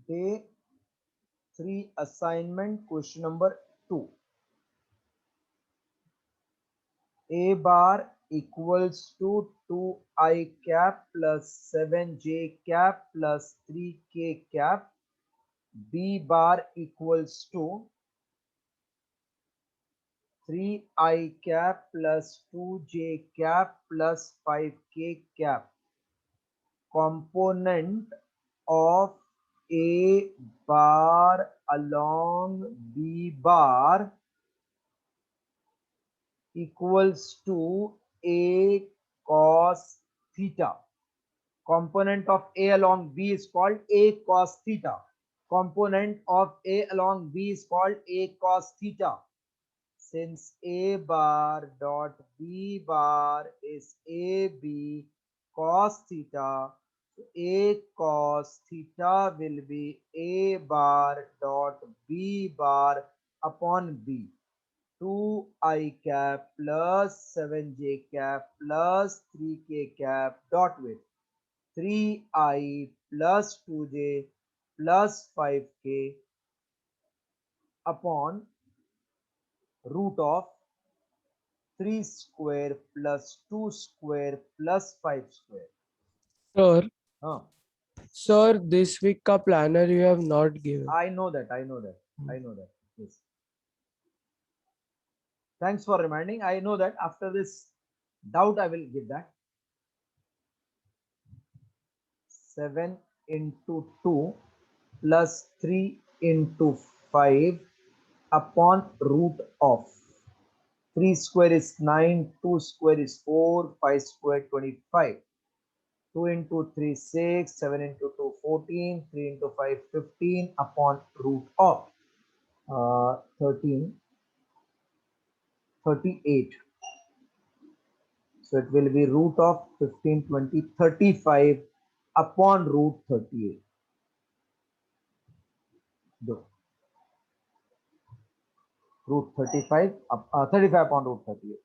Day 3 assignment question number 2. A bar equals to 2I cap plus 7J cap plus 3K cap. B bar equals to 3I cap plus 2J cap plus 5K cap. Component of A bar along B bar equals to A cos theta. Component of A along B is called A cos theta. Component of A along B is called A cos theta. Since A bar dot B bar is AB cos theta, A cos theta will be A bar dot B bar upon B. 2I cap plus 7J cap plus 3K cap dot with 3I plus 2J plus 5K upon root of 3 square plus 2 square plus 5 square. Sir, Huh. sir, this week ka planner you have not given. I know that. I know that. I know that. Yes. Thanks for reminding. I know that after this doubt, I will give that. 7 into 2 plus 3 into 5 upon root of 3 square is 9, 2 square is 4, 5 square 25. 2 into 3 6, 7 into 2 14, 3 into 5 15 upon root of 13 38. So it will be root of 15 20 35 upon root 38. Do. Root 35 35 upon root 38.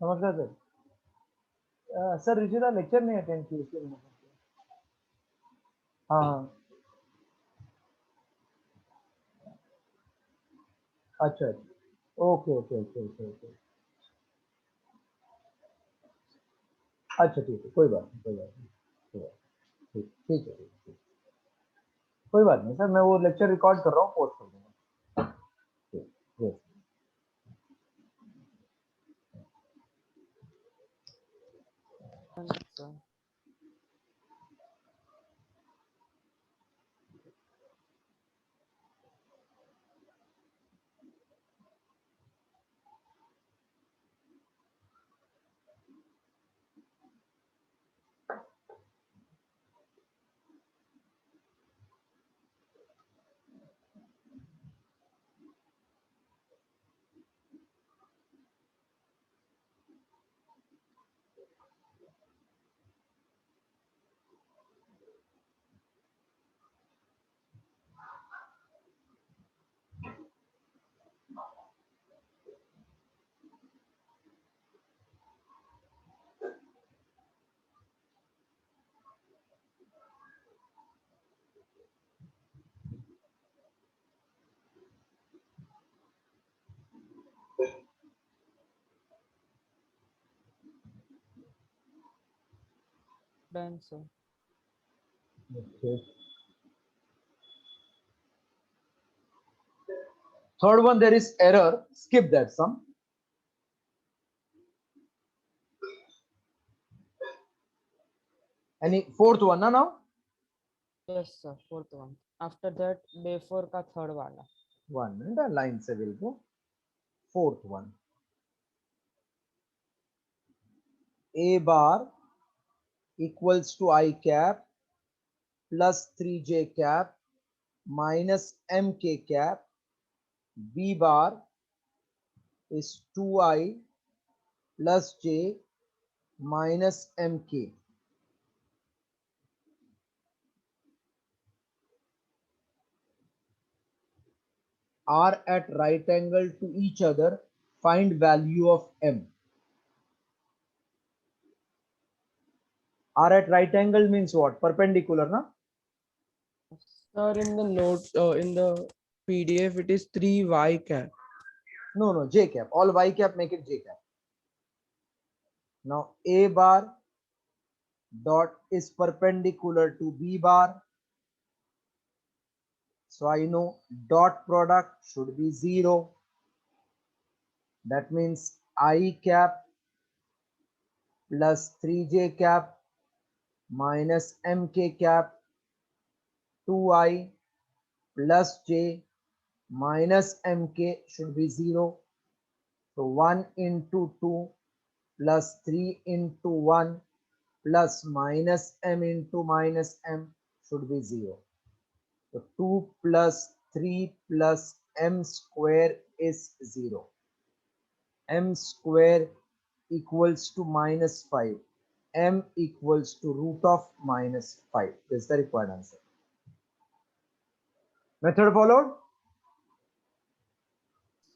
नमस्कार sir sir Rishita lecture नहीं attend की इसलिए मैंने phone किया। हाँ हाँ अच्छा अच्छा okay okay okay okay okay अच्छा ठीक है कोई बात नहीं कोई बात नहीं ठीक ठीक है, ठीक। कोई बात नहीं सर, मैं वो लेक्चर रिकॉर्ड कर रहा हूँ, पोस्ट कर दूंगा। ठीक, yes. sir. Done, sir. Okay. Third one, there is error. Skip that sum. Any fourth one ना now? Yes, sir. Fourth one. After that, day 4 का third वाला. 1 minute, line से will go. Fourth one. A bar equals to I cap plus 3j cap minus mk cap. B bar is 2I plus j minus mk. Are at right angle to each other. Find value of m. Are at right angle means what? Perpendicular, na? Sir, in the note, in the PDF, it is 3y cap. No, no, j cap. All y cap, make it j cap. Now A bar dot is perpendicular to B bar. So I know dot product should be 0. That means I cap plus 3j cap minus mk cap 2I plus j minus mk should be 0. So 1 into 2 plus 3 into 1 plus minus m into minus m should be 0. So 2 plus 3 plus m square is 0. M square equals to minus 5. M equals to root of minus 5. This is the required answer. Method followed?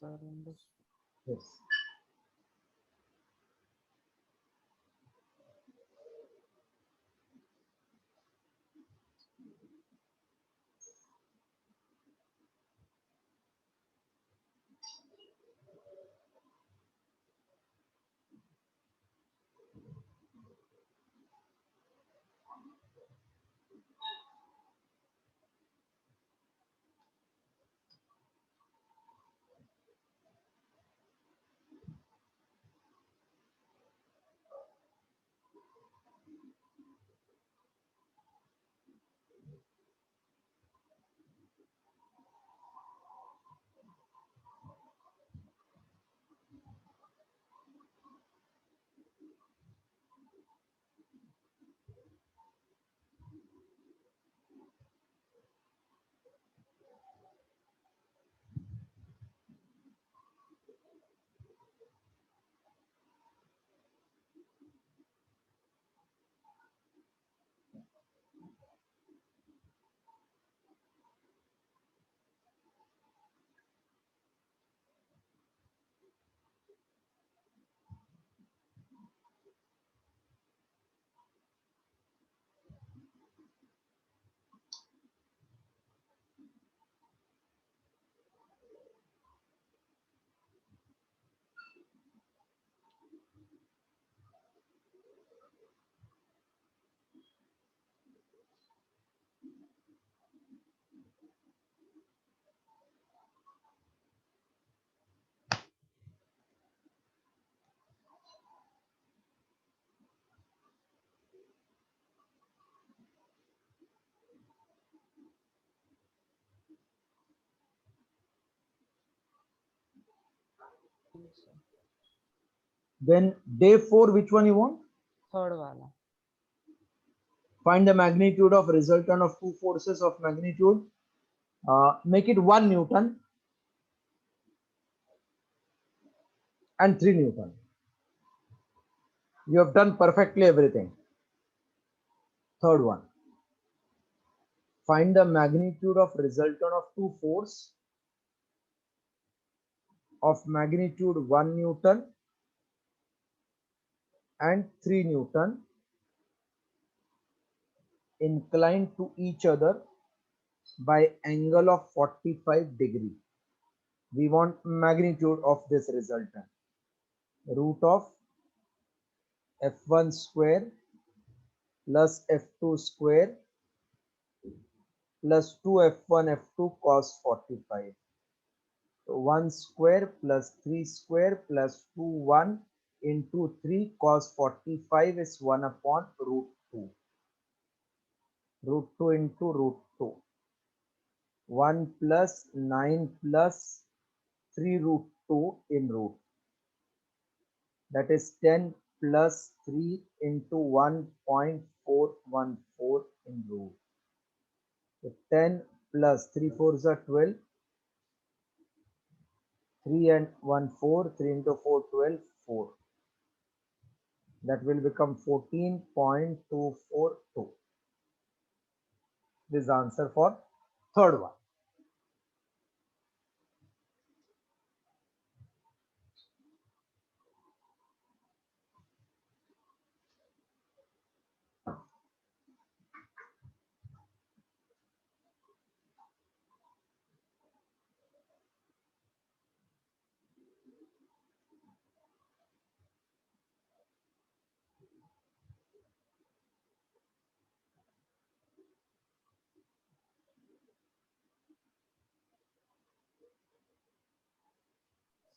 Sir, in this. Yes. Then day 4, which one you want? Third वाला. Find the magnitude of resultant of two forces of magnitude. Make it 1 Newton and 3 Newton. You have done perfectly everything. Third one. Find the magnitude of resultant of two force of magnitude 1 Newton and 3 Newton inclined to each other by angle of 45 degree. We want magnitude of this resultant. Root of f1 square plus f2 square plus 2f1 f2 cos 45. So 1 square plus 3 square plus 2 1 into 3 cos 45 is 1 upon root 2. Root 2 into root 2. 1 plus 9 plus 3 root 2 in root. That is 10 plus 3 into 1.414 in root. So 10 plus 3 fours are 12. 3 and 1 4. 3 into 4 12. 4. That will become 14.242. This is the answer for third one.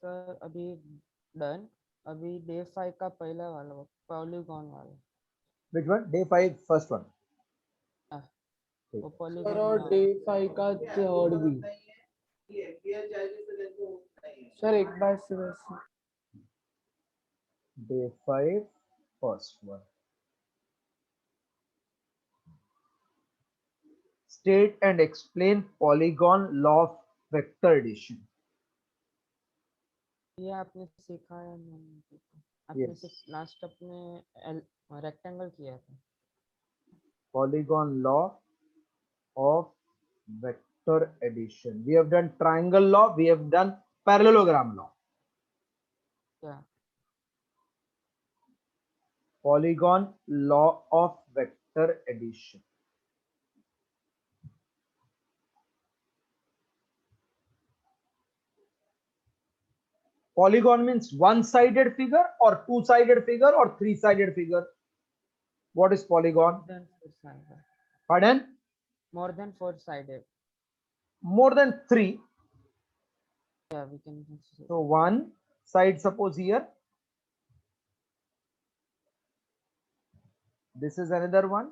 Sir अभी done. अभी day 5 का पहला वाला polygon वाला. Which one? Day 5, first one. हाँ, ठीक. वो sir polygon और डे 5 का थर्ड भी. सर एक बार से वैसे. Day 5, first one. State and explain polygon law of vector addition. ये आपने सिखाया मैंने. आपने Yes. लास्ट अपने रेक्टेंगल किया था. Polygon law of vector addition. We have done triangle law. We have done parallelogram law. क्या? Polygon law of vector addition. Polygon means one-sided figure or two-sided figure or three-sided figure. What is polygon? More than 4 sided. Pardon? More than 4 sided. More than 3. Yeah, we can say. So one side, suppose here. This is another one.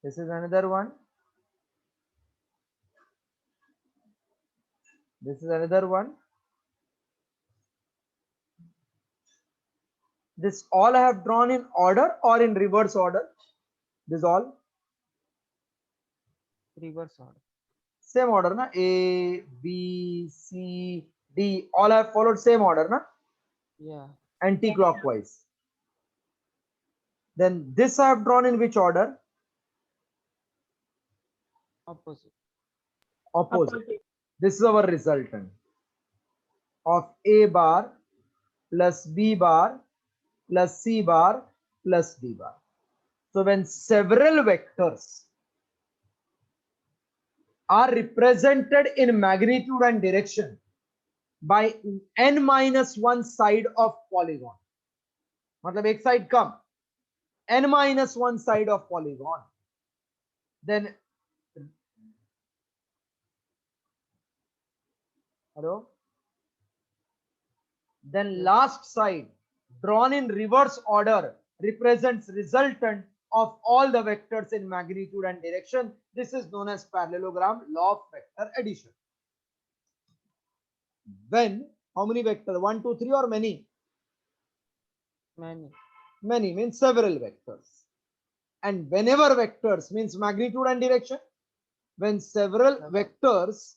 This is another one. This is another one. This all I have drawn in order or in reverse order? This all? Reverse order. Same order, na? A, B, C, D. All I have followed same order, na? Yeah. Anti-clockwise. Then this I have drawn in which order? Opposite. Opposite. This is our resultant of A bar plus B bar plus C bar plus D bar. So when several vectors are represented in magnitude and direction by n minus 1 side of polygon, मतलब एक side come, n minus 1 side of polygon, then hello, then last side drawn in reverse order represents resultant of all the vectors in magnitude and direction. This is known as parallelogram law of vector addition. when how many vector? 1, 2, 3 or many? Many. Many means several vectors. And whenever vectors means magnitude and direction. When several vectors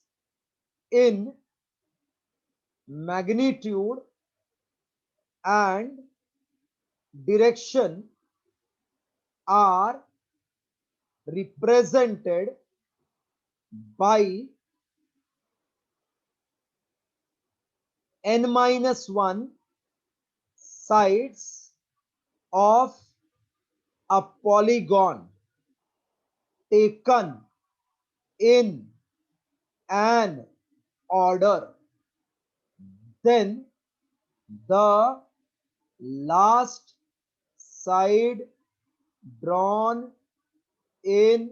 in magnitude and direction are represented by n-1 sides of a polygon taken in an order, then the last side drawn in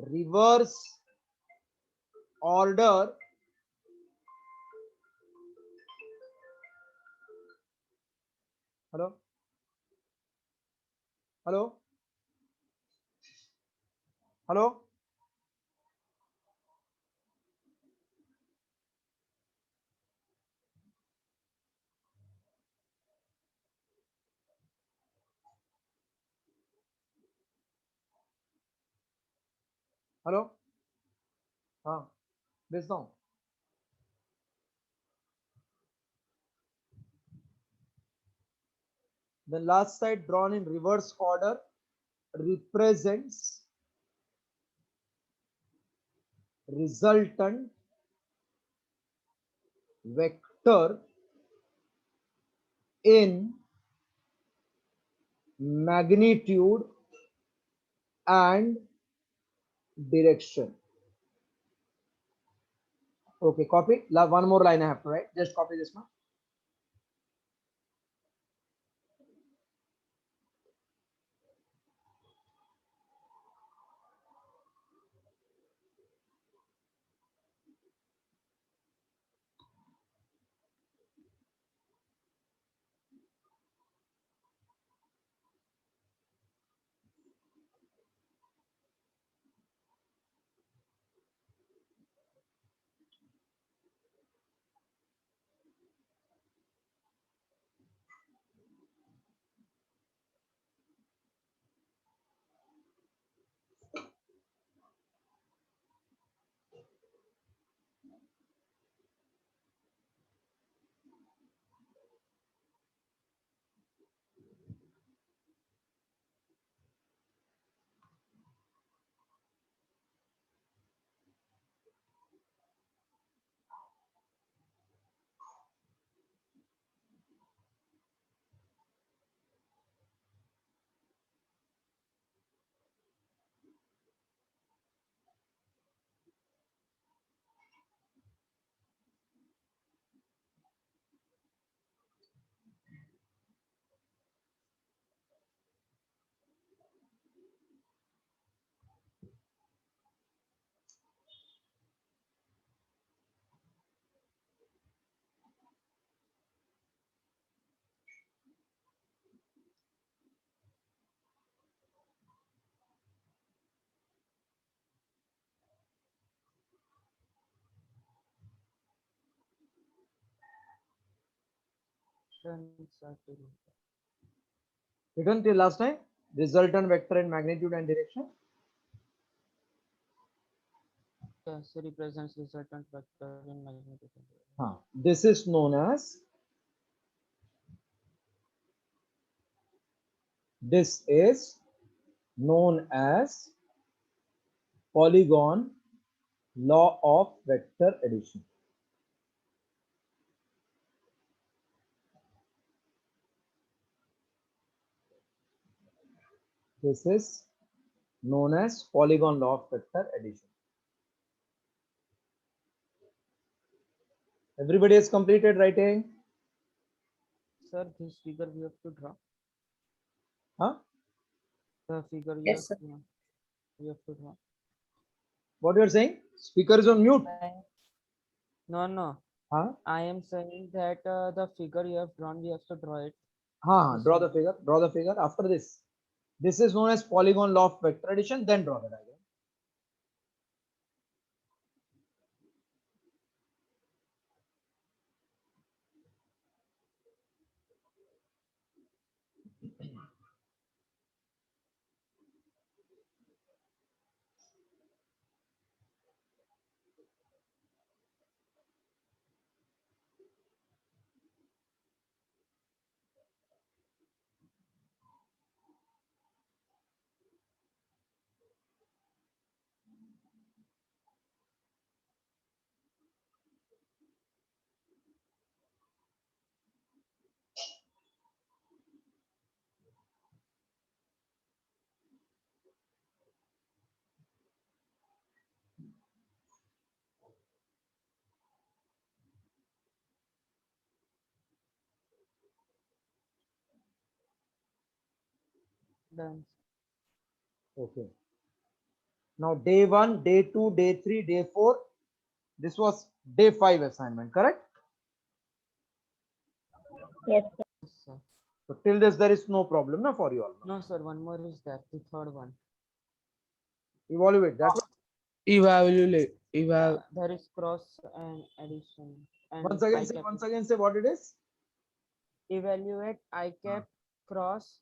reverse order hello hello hello hello हाँ भेजता हूँ the last side drawn in reverse order represents resultant vector in magnitude and direction. Okay, copy. One more line I have to write. Just copy this one. Written till last time. Resultant vector in magnitude and direction. Yes, represents resultant vector in magnitude. This is known as polygon law of vector addition. This is known as polygon law of vector addition. Everybody has completed writing? Sir, this figure we have to draw. Huh? The figure Yes, sir. we have to draw. What you are saying? Speaker is on mute. No, no. Huh? I am saying that the figure you have drawn, we have to draw it. Draw the figure. Draw the figure. After this, this is known as polygon law of vector addition. Then draw the diagram. Done. Okay. Now day 1, day 2, day 3, day 4. This was day 5 assignment, correct? Yes, sir. Yes, sir. So till this there is no problem na, for you all. No, sir. One more is there. The third one. Evaluate that. There is cross and addition. And Once again I say, cap once again say what it is. evaluate I cap cross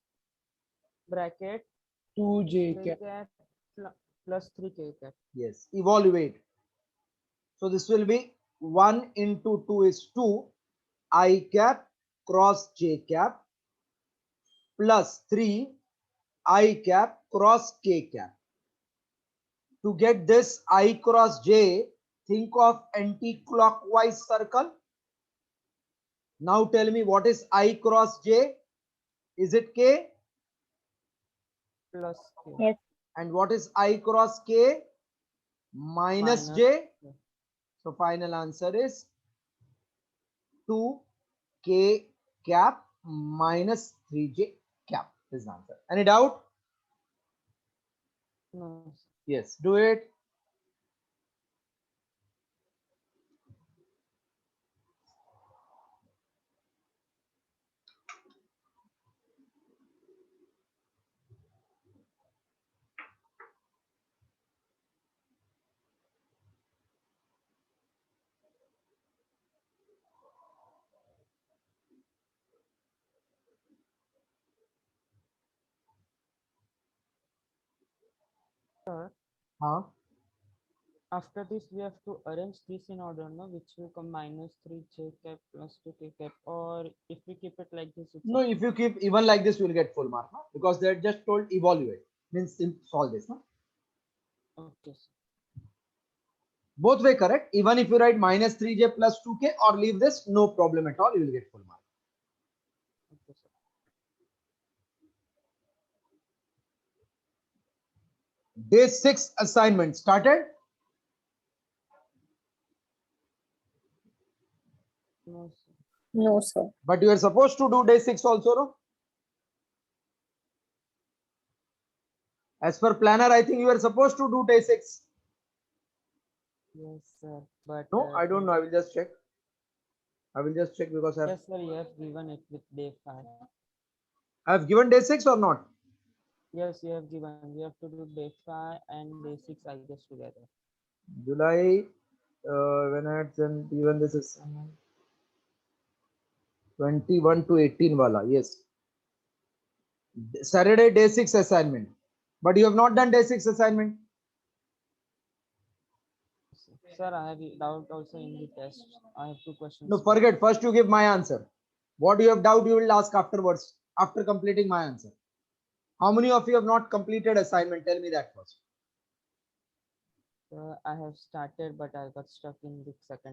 bracket 2j 3 cap. cap plus 3 k cap. Yes, evaluate. So this will be 1 into 2 is 2 I cap cross j cap plus 3 I cap cross k cap. To get this I cross j, think of anti-clockwise circle. Now tell me what is I cross j? Is it k? Plus k. Yes. And what is I cross k? Minus j. K. So final answer is 2k cap minus 3j cap is the answer. Any doubt? No, sir. Yes, do it. Sir, Huh? after this we have to arrange this in order, no, which will come minus 3 j cap plus 2 k cap, or if we keep it like this, it's No, if you keep even like this, you will get full mark, no? Because they're just told evaluate. Means solve this, no? okay, sir. Both way correct. Even if you write minus 3j plus 2k or leave this, no problem at all. You will get full mark. Okay, sir. Day 6 assignment started. No, sir. No, sir. But you are supposed to do day 6 also, no? As per planner, I think you are supposed to do day 6. Yes, sir. But No, I don't know. I will just check. I will just check because yes, sir. You have given it with day 5. I have given day 6 or not. Yes, you have given. We have to do day 5 and day 6, I guess, together. July, when I had sent even this is 21 to 18 wala. Yes. Saturday day 6 assignment. But you have not done day 6 assignment. Sir, I have doubt also in the test. I have 2 questions. No, forget. First you give my answer. What you have doubt, you will ask afterwards, after completing my answer. How many of you have not completed assignment? Tell me that first. I have started, but I got stuck in the second